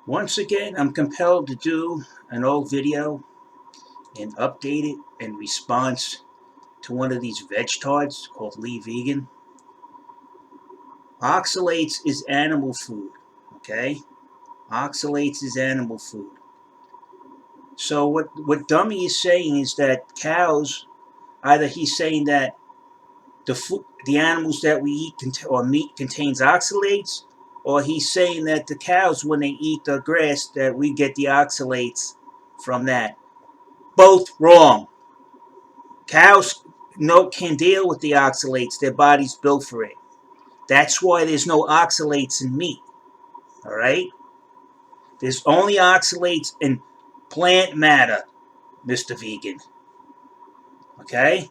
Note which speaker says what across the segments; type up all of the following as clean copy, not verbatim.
Speaker 1: Once again, I'm compelled to do an old video and update it in response to one of these veg tards called Lee Vegan. Oxalates is animal food, okay? Oxalates is animal food. So what Dummy is saying is that cows, either he's saying that the animals that we eat or meat contains oxalates, or he's saying that the cows, when they eat the grass, that we get the oxalates from that. Both wrong. Cows can deal with the oxalates. Their body's built for it. That's why there's no oxalates in meat. All right? There's only oxalates in plant matter, Mr. Vegan. Okay?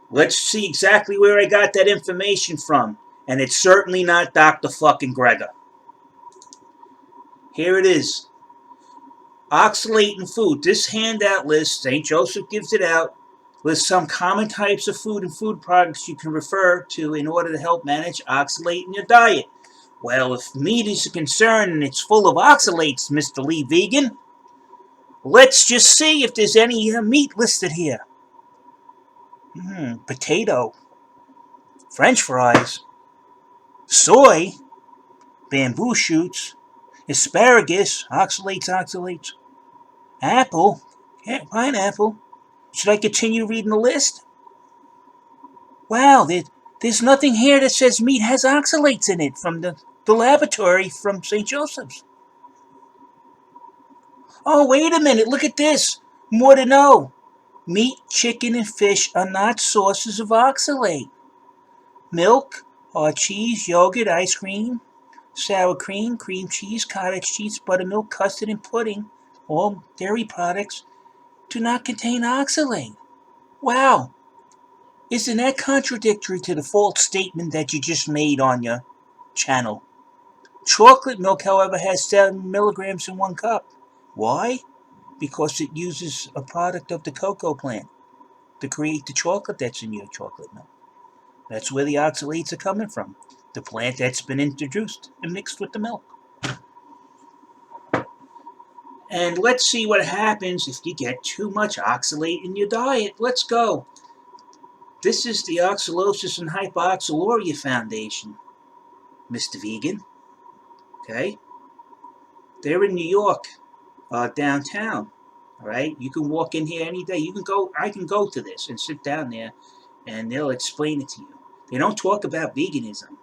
Speaker 1: Let's see exactly where I got that information from. And it's certainly not Dr. fucking Greger. Here it is. Oxalate in food. This handout list, St. Joseph gives it out, lists some common types of food and food products you can refer to in order to help manage oxalate in your diet. Well, if meat is a concern and it's full of oxalates, Mr. Lee Vegan, let's just see if there's any meat listed here. Potato, French fries, soy, bamboo shoots, asparagus, oxalates, apple, pineapple. Should I continue reading the list? Wow, there's nothing here that says meat has oxalates in it from the laboratory from St. Joseph's. Oh, wait a minute, look at this. More to know. Meat, chicken, and fish are not sources of oxalate. Milk, hard cheese, yogurt, ice cream, sour cream, cream cheese, cottage cheese, buttermilk, custard, and pudding, all dairy products, do not contain oxalate. Wow, isn't that contradictory to the false statement that you just made on your channel? Chocolate milk, however, has 7 milligrams in 1 cup. Why? Because it uses a product of the cocoa plant to create the chocolate that's in your chocolate milk. That's where the oxalates are coming from. The plant that's been introduced and mixed with the milk. And let's see what happens if you get too much oxalate in your diet. Let's go. This is the Oxalosis and Hypoxaluria Foundation, Mr. Vegan. Okay? They're in New York, downtown. All right? You can walk in here any day. I can go to this and sit down there and they'll explain it to you. They don't talk about veganism.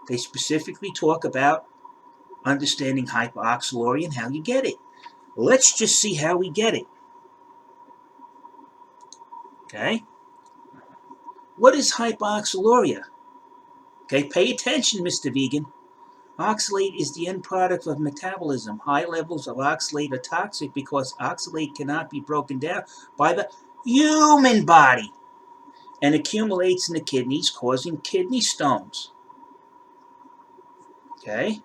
Speaker 1: They specifically talk about understanding hypoxaluria and how you get it. Let's just see how we get it. Okay? What is hypoxaluria? Okay, pay attention, Mr. Vegan. Oxalate is the end product of metabolism. High levels of oxalate are toxic because oxalate cannot be broken down by the human body and accumulates in the kidneys, causing kidney stones. Okay?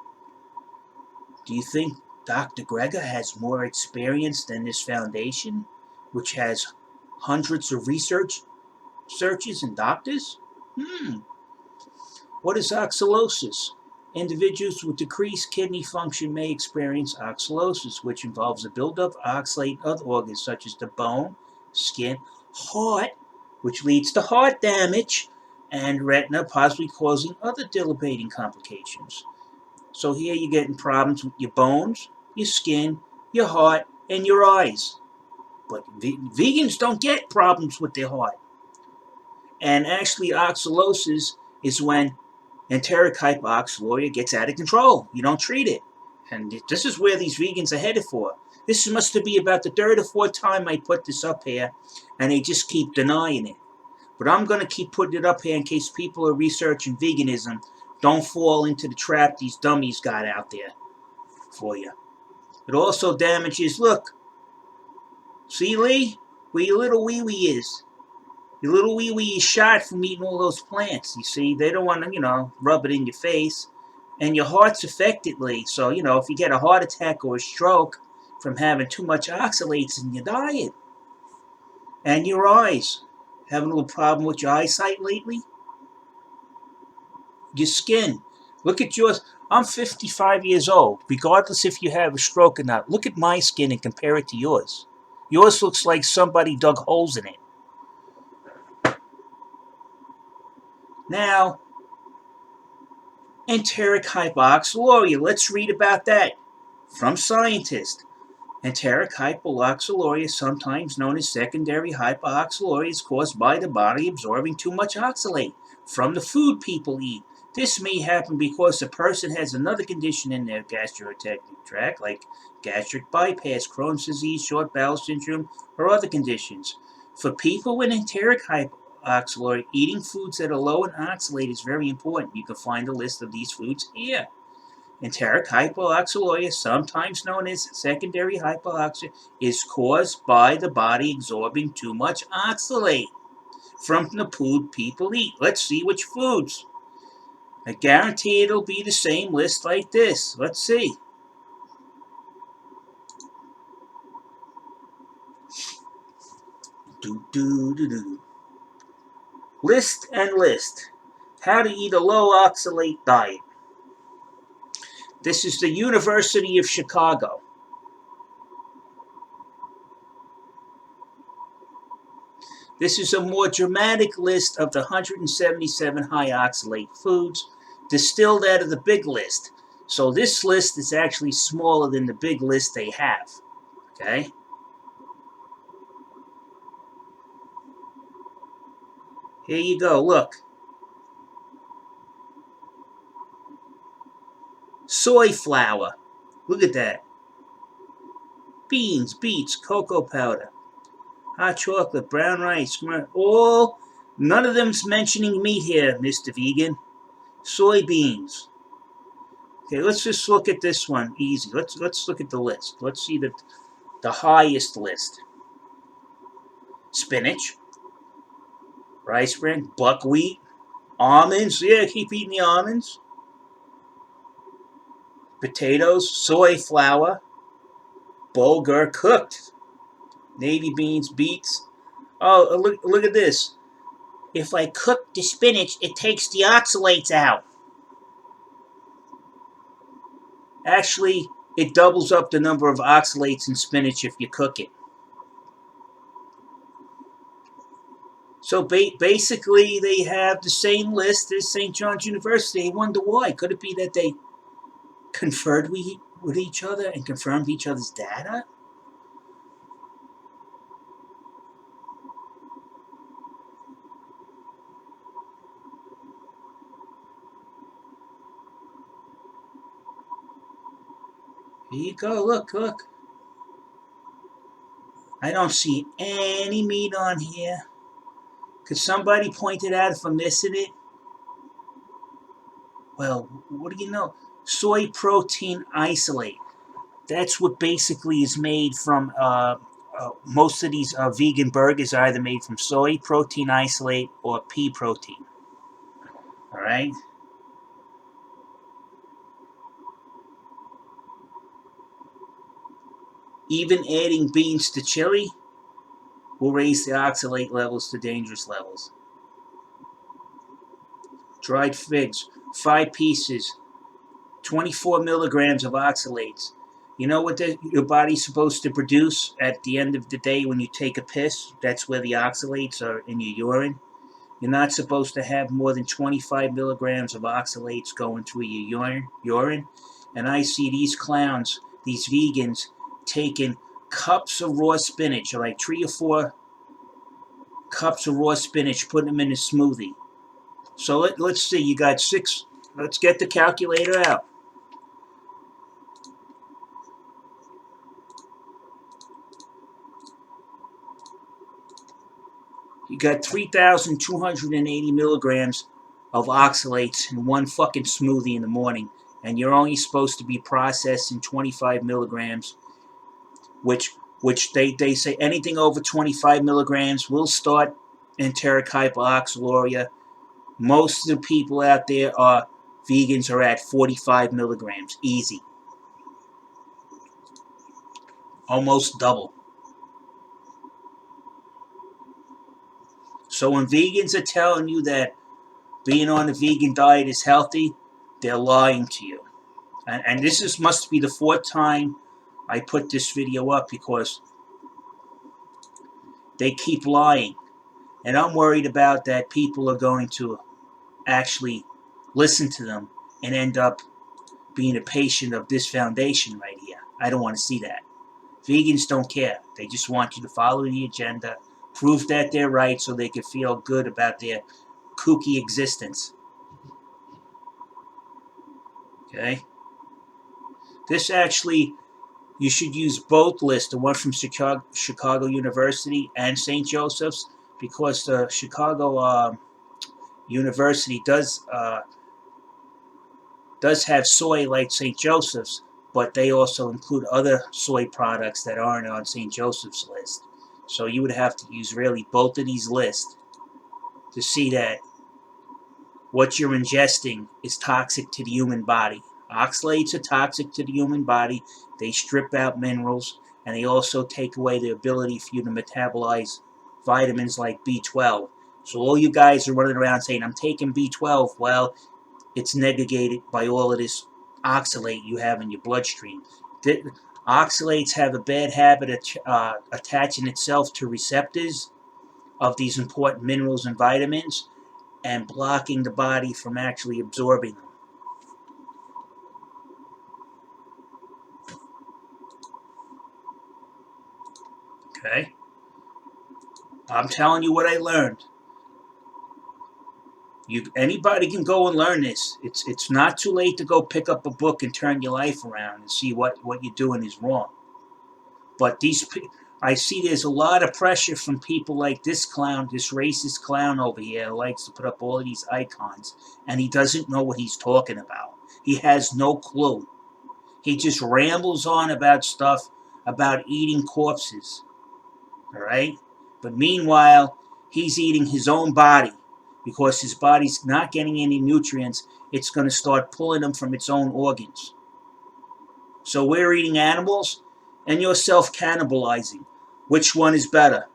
Speaker 1: Do you think Dr. Greger has more experience than this foundation, which has hundreds of searches and doctors? What is oxalosis? Individuals with decreased kidney function may experience oxalosis, which involves a buildup of oxalate in other organs such as the bone, skin, heart, which leads to heart damage, and retina, possibly causing other debilitating complications. So here you're getting problems with your bones, your skin, your heart, and your eyes. But vegans don't get problems with their heart. And actually, oxalosis is when enteric hypoxaluria gets out of control. You don't treat it. And this is where these vegans are headed for. This must be about the third or fourth time I put this up here, and they just keep denying it. But I'm going to keep putting it up here in case people are researching veganism don't fall into the trap these dummies got out there for you. It also damages, look, see, Lee, where your little wee-wee is. Your little wee-wee is shot from eating all those plants, you see. They don't want to, rub it in your face. And your heart's affected, Lee. So, if you get a heart attack or a stroke from having too much oxalates in your diet. And your eyes. Having a little problem with your eyesight lately? Your skin. Look at yours. I'm 55 years old, regardless if you have a stroke or not. Look at my skin and compare it to yours. Yours looks like somebody dug holes in it. Now, enteric hyperoxaluria. Let's read about that from scientists. Enteric hyperoxaluria, sometimes known as secondary hyperoxaluria, is caused by the body absorbing too much oxalate from the food people eat. This may happen because the person has another condition in their gastrointestinal tract, like gastric bypass, Crohn's disease, short bowel syndrome, or other conditions. For people with enteric hyperoxaluria, eating foods that are low in oxalate is very important. You can find a list of these foods here. Enteric hyperoxaluria, sometimes known as secondary hyperoxaluria, is caused by the body absorbing too much oxalate from the food people eat. Let's see which foods. I guarantee it'll be the same list like this. Let's see. List and list. How to eat a low oxalate diet. This is the University of Chicago. This is a more dramatic list of the 177 high oxalate foods distilled out of the big list. So this list is actually smaller than the big list they have. Okay? Here you go, look. Soy flour. Look at that. Beans, beets, cocoa powder, hot chocolate, brown rice, all, none of them's mentioning meat here, Mr. Vegan. Soybeans. Okay, let's just look at this one easy. Let's look at the list. Let's see the highest list. Spinach, rice bran, buckwheat, almonds. Yeah, keep eating the almonds. Potatoes, soy flour, bulgur cooked, navy beans, beets. Oh, look at this. If I cook the spinach, it takes the oxalates out. Actually, it doubles up the number of oxalates in spinach if you cook it. So basically, they have the same list as St. John's University. I wonder why. Could it be that they conferred with each other and confirmed each other's data? Here you go. Look. I don't see any meat on here. Could somebody point it out if I'm missing it? Well, what do you know? Soy protein isolate. That's what basically is made from most of these vegan burgers are either made from soy protein isolate or pea protein. All right. Even adding beans to chili will raise the oxalate levels to dangerous levels. Dried figs, 5 pieces, 24 milligrams of oxalates. You know what your body's supposed to produce at the end of the day when you take a piss? That's where the oxalates are in your urine. You're not supposed to have more than 25 milligrams of oxalates going through your urine. And I see these clowns, these vegans, taking cups of raw spinach, like 3 or 4 cups of raw spinach, putting them in a smoothie. So let's see, you got 6. Let's get the calculator out. You got 3,280 milligrams of oxalates in one fucking smoothie in the morning, and you're only supposed to be processing 25 milligrams, which they say anything over 25 milligrams will start enteric hyperoxaluria. Most of the people out there are vegans are at 45 milligrams, easy, almost double. So when vegans are telling you that being on a vegan diet is healthy, They're lying to you. And must be the fourth time I put this video up because they keep lying. And I'm worried about that people are going to actually listen to them and end up being a patient of this foundation right here. I don't want to see that. Vegans don't care. They just want you to follow the agenda, prove that they're right so they can feel good about their kooky existence. Okay? This actually, you should use both lists, the one from Chicago University and St. Joseph's, because the Chicago University does have soy like St. Joseph's, but they also include other soy products that aren't on St. Joseph's list. So you would have to use really both of these lists to see that what you're ingesting is toxic to the human body. Oxalates are toxic to the human body. They strip out minerals, and they also take away the ability for you to metabolize vitamins like B12. So all you guys are running around saying, I'm taking B12. Well, it's negated by all of this oxalate you have in your bloodstream. Oxalates have a bad habit of attaching itself to receptors of these important minerals and vitamins and blocking the body from actually absorbing them. Okay? I'm telling you what I learned. Anybody can go and learn this. It's not too late to go pick up a book and turn your life around and see what you're doing is wrong. But I see there's a lot of pressure from people like this clown, this racist clown over here who likes to put up all of these icons, and he doesn't know what he's talking about. He has no clue. He just rambles on about stuff about eating corpses. All right? But meanwhile, he's eating his own body because his body's not getting any nutrients. It's going to start pulling them from its own organs. So we're eating animals and you're self-cannibalizing. Which one is better?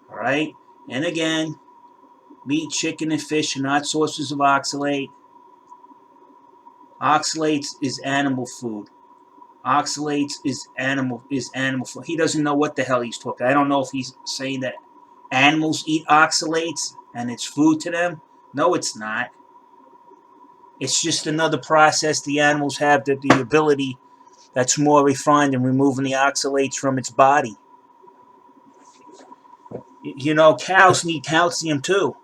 Speaker 1: All right? And again, meat, chicken, and fish are not sources of oxalate. Oxalates is animal food. Oxalates is animal food. He doesn't know what the hell he's talking. I don't know if he's saying that animals eat oxalates and it's food to them. No, it's not. It's just another process the animals have, the ability that's more refined in removing the oxalates from its body. You know, cows need calcium too.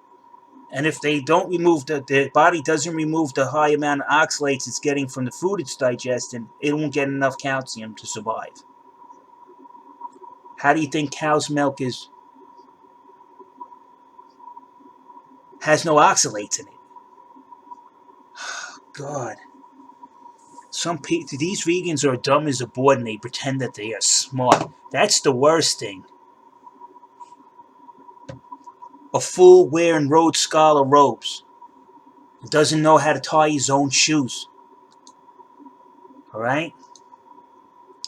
Speaker 1: And if they don't remove the body doesn't remove the high amount of oxalates it's getting from the food it's digesting, it won't get enough calcium to survive. How do you think cow's milk has no oxalates in it? God. Some people, these vegans are dumb as a board and they pretend that they are smart. That's the worst thing. A fool wearing Rhodes Scholar robes doesn't know how to tie his own shoes. All right?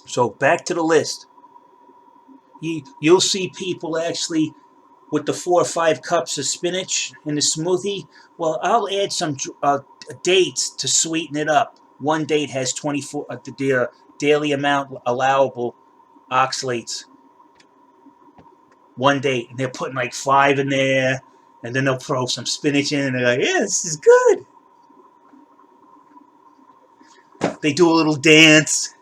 Speaker 1: So back to the list. You'll see people actually with the 4 or 5 cups of spinach in the smoothie. Well, I'll add some dates to sweeten it up. One date has 24 the daily amount allowable oxalates. One date, and they're putting like 5 in there, and then they'll throw some spinach in, and they're like, "Yeah, this is good." They do a little dance,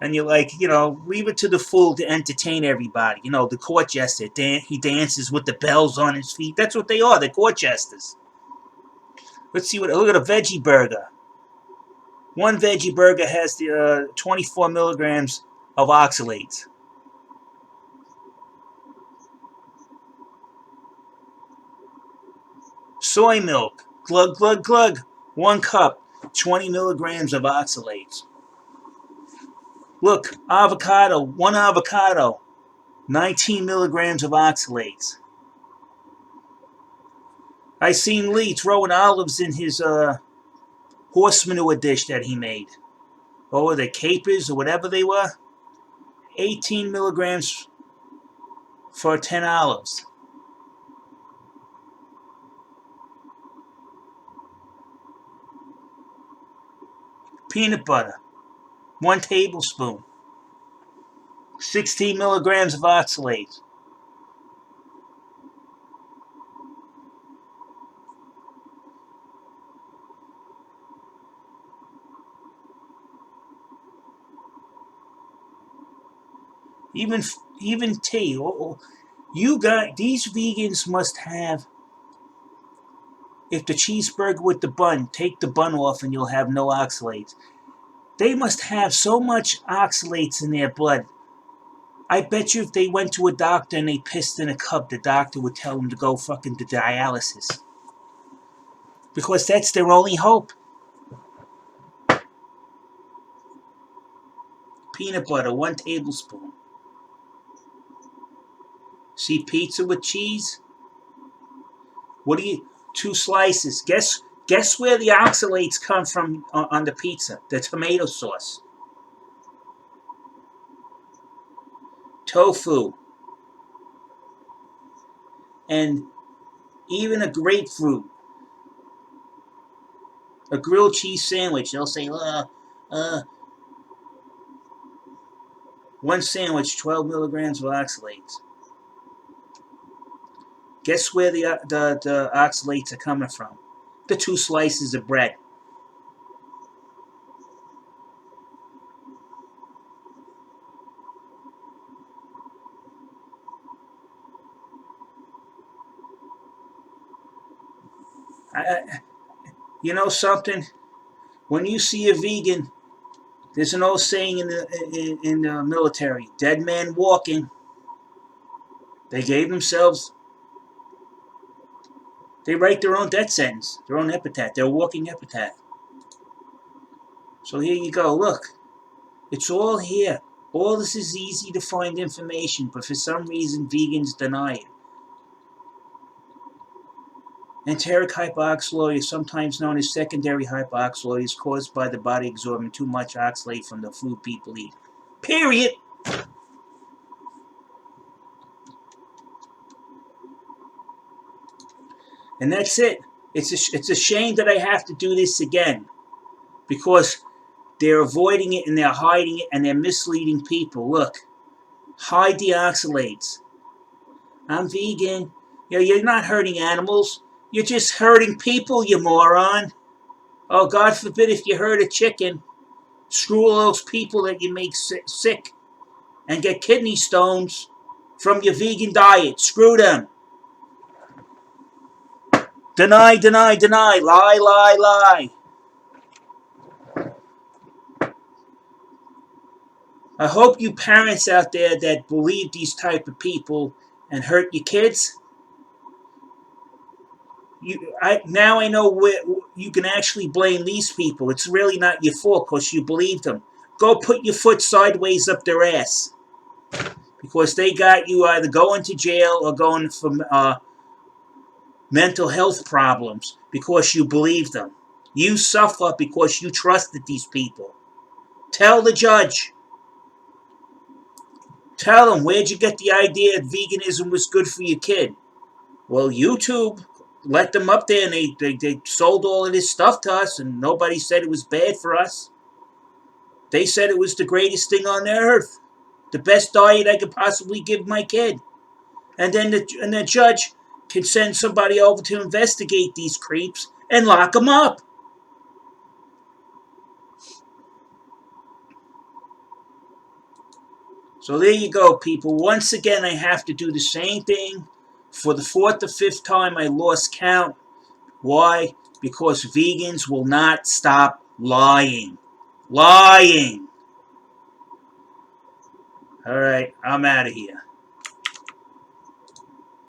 Speaker 1: and you're like, leave it to the fool to entertain everybody. The court jester, he dances with the bells on his feet. That's what they are. They're court jesters. Let's see look at a veggie burger. One veggie burger has the 24 milligrams of oxalates. Soy milk, glug, glug, glug. 1 cup, 20 milligrams of oxalates. Look, avocado, 1 avocado, 19 milligrams of oxalates. I seen Lee throwing olives in his horse manure dish that he made. Oh, the capers or whatever they were. 18 milligrams for 10 olives. Peanut butter, 1 tablespoon. 16 milligrams of oxalates. Even tea. You got these vegans must have. If the cheeseburger with the bun, take the bun off and you'll have no oxalates. They must have so much oxalates in their blood. I bet you if they went to a doctor and they pissed in a cup, the doctor would tell them to go fucking to dialysis. Because that's their only hope. Peanut butter, 1 tablespoon. See pizza with cheese? What do you? 2 slices. Guess where the oxalates come from on the pizza? The tomato sauce. Tofu. And even a grapefruit. A grilled cheese sandwich. They'll say, 1 sandwich, 12 milligrams of oxalates. Guess where the oxalates are coming from? The 2 slices of bread. You know something? When you see a vegan, there's an old saying in the military: "Dead man walking." They gave themselves. They write their own death sentence, their own epitaph, their walking epitaph. So here you go. Look, it's all here. All this is easy to find information, but for some reason vegans deny it. Enteric hypoxaluria, sometimes known as secondary hypoxaluria, is caused by the body absorbing too much oxalate from the food people eat. Period. And that's it. It's a shame that I have to do this again, because they're avoiding it and they're hiding it and they're misleading people. Look, hide the oxalates. I'm vegan. You're not hurting animals. You're just hurting people, you moron. Oh, God forbid if you hurt a chicken. Screw all those people that you make sick and get kidney stones from your vegan diet. Screw them. Deny, deny, deny. Lie, lie, lie. I hope you parents out there that believe these type of people and hurt your kids, now I know where you can actually blame these people. It's really not your fault because you believed them. Go put your foot sideways up their ass, because they got you either going to jail or going for mental health problems because you believed them. You suffer because you trusted these people. Tell the judge. Tell them, where'd you get the idea that veganism was good for your kid? Well, YouTube let them up there and they sold all of this stuff to us and nobody said it was bad for us. They said it was the greatest thing on earth. The best diet I could possibly give my kid. And then the judge can send somebody over to investigate these creeps and lock them up. So there you go, people. Once again, I have to do the same thing. For the 4th or 5th time, I lost count. Why? Because vegans will not stop lying. Lying. All right, I'm out of here.